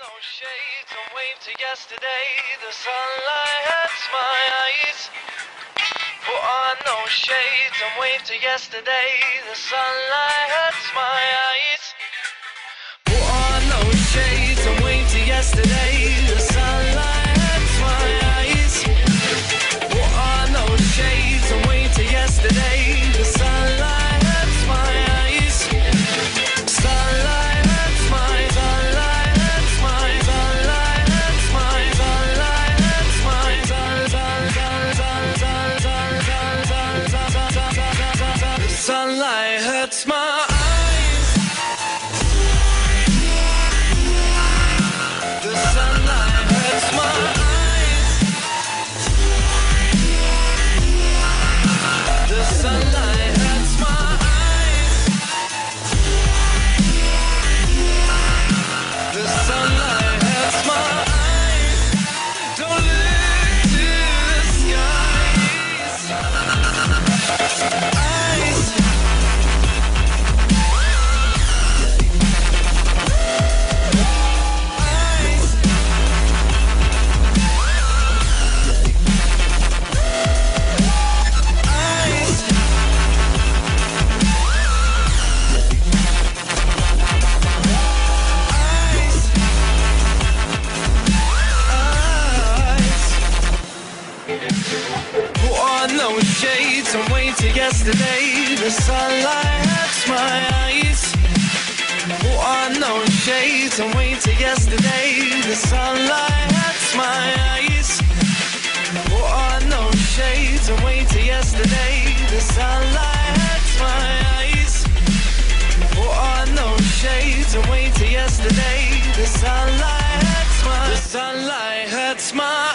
no shades and wave to yesterday. The sunlight hurts my eyes. Put on no shades and wave to yesterday. The sunlight hurts my eyes. Put on no shades and wave to yesterday. The sunlight hurts my eyes. Put on no shades and wave to yesterday. The sunlight hurts my eyes. Sunlight hurts my sunlight hurts my sunlight hurts my sunlight hurts my sunlight hurts my eyes. The sunlight hurts my eyes. The sunlight hurts my eyes. The sunlight hurts my eyes. Don't look to the skies. Eyes. Put on no shades and wait till yesterday. The sunlight hurts my eyes. Put on no shades and wait till yesterday. The sunlight hurts my eyes. Put on no shades and wait till yesterday. The sunlight hurts my eyes. Put on no shades and wait till yesterday. The sunlight hurts my. The sunlight hurts my.